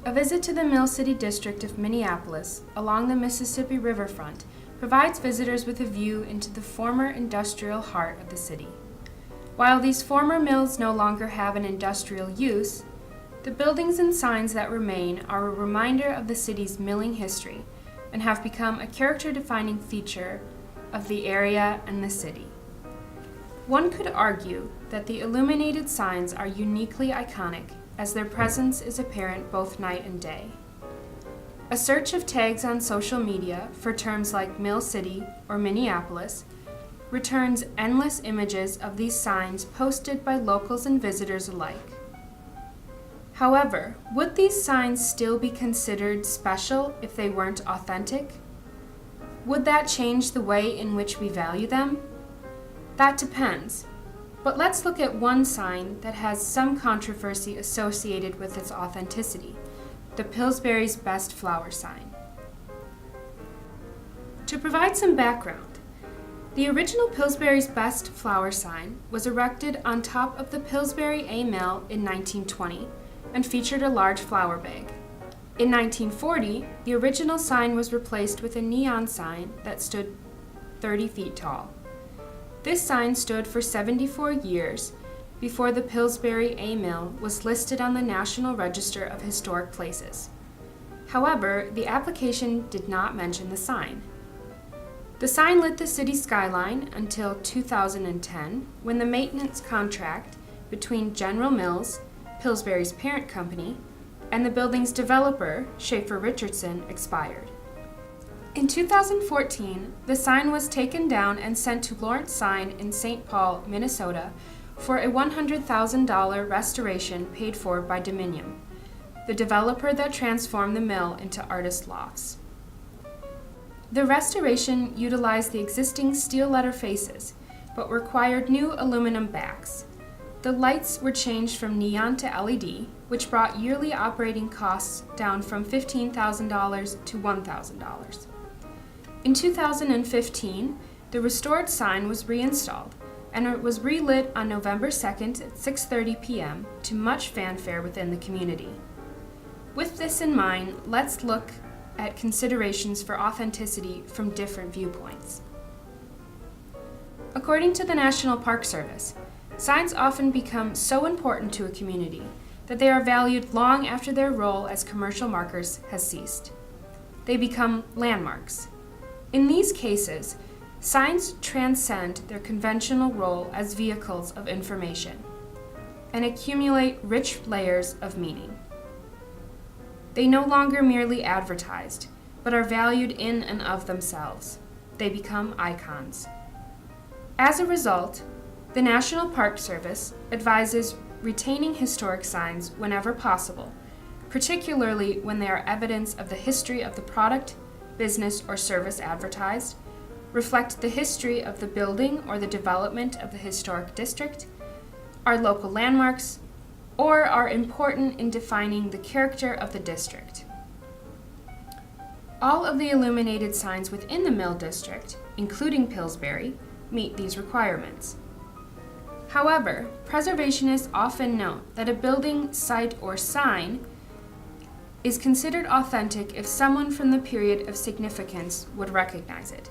A visit to the Mill City district of Minneapolis along the Mississippi riverfront provides visitors with a view into the former industrial heart of the city. While these former mills no longer have an industrial use, the buildings and signs that remain are a reminder of the city's milling history and have become a character-defining feature of the area and the city. One could argue that the illuminated signs are uniquely iconic, as their presence is apparent both night and day. A search of tags on social media for terms like Mill City or Minneapolis returns endless images of these signs posted by locals and visitors alike. However, would these signs still be considered special if they weren't authentic? Would that change the way in which we value them? That depends. But let's look at one sign that has some controversy associated with its authenticity, the Pillsbury's Best Flower sign. To provide some background, the original Pillsbury's Best Flower sign was erected on top of the Pillsbury A Mill in 1920 and featured a large flour bag. In 1940, the original sign was replaced with a neon sign that stood 30 feet tall. This sign stood for 74 years before the Pillsbury A Mill was listed on the National Register of Historic Places. However, the application did not mention the sign. The sign lit the city skyline until 2010, when the maintenance contract between General Mills, Pillsbury's parent company, and the building's developer, Schaefer Richardson, expired. In 2014, the sign was taken down and sent to Lawrence Sign in St. Paul, Minnesota, for a $100,000 restoration paid for by Dominion, the developer that transformed the mill into artist lofts. The restoration utilized the existing steel letter faces, but required new aluminum backs. The lights were changed from neon to LED, which brought yearly operating costs down from $15,000 to $1,000. In 2015, the restored sign was reinstalled, and it was relit on November 2nd at 6:30 p.m. to much fanfare within the community. With this in mind, let's look at considerations for authenticity from different viewpoints. According to the National Park Service, signs often become so important to a community that they are valued long after their role as commercial markers has ceased. They become landmarks. In these cases, signs transcend their conventional role as vehicles of information and accumulate rich layers of meaning. They no longer merely advertised, but are valued in and of themselves. They become icons. As a result, the National Park Service advises retaining historic signs whenever possible, particularly when they are evidence of the history of the product, business, or service advertised, reflect the history of the building or the development of the historic district, are local landmarks, or are important in defining the character of the district. All of the illuminated signs within the Mill District, including Pillsbury, meet these requirements. However, preservationists often note that a building, site, or sign is considered authentic if someone from the period of significance would recognize it.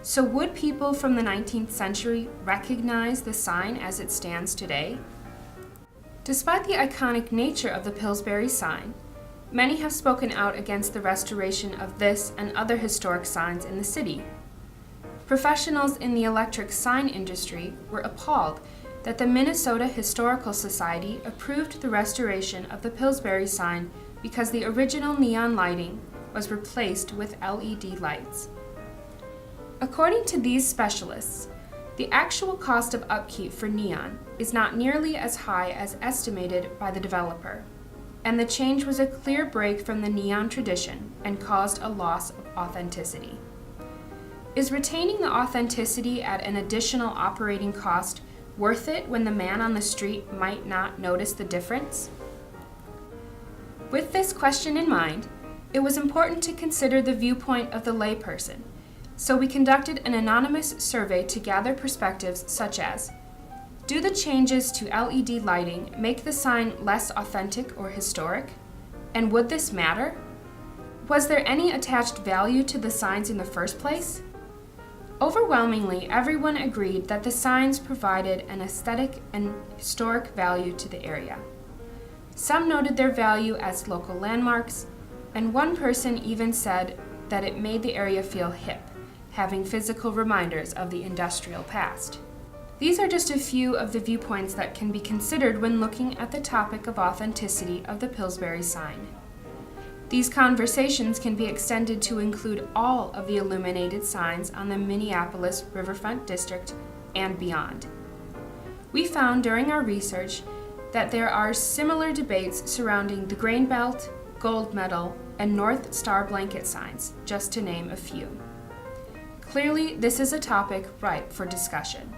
So would people from the 19th century recognize the sign as it stands today? Despite the iconic nature of the Pillsbury sign, many have spoken out against the restoration of this and other historic signs in the city. Professionals in the electric sign industry were appalled that the Minnesota Historical Society approved the restoration of the Pillsbury sign because the original neon lighting was replaced with LED lights. According to these specialists, the actual cost of upkeep for neon is not nearly as high as estimated by the developer, and the change was a clear break from the neon tradition and caused a loss of authenticity. Is retaining the authenticity at an additional operating cost worth it when the man on the street might not notice the difference? With this question in mind, it was important to consider the viewpoint of the layperson, so we conducted an anonymous survey to gather perspectives such as: do the changes to LED lighting make the sign less authentic or historic? And would this matter? Was there any attached value to the signs in the first place? Overwhelmingly, everyone agreed that the signs provided an aesthetic and historic value to the area. Some noted their value as local landmarks, and one person even said that it made the area feel hip, having physical reminders of the industrial past. These are just a few of the viewpoints that can be considered when looking at the topic of authenticity of the Pillsbury sign. These conversations can be extended to include all of the illuminated signs on the Minneapolis Riverfront District and beyond. We found during our research that there are similar debates surrounding the Grain Belt, Gold Medal, and North Star blanket signs, just to name a few. Clearly, this is a topic ripe for discussion.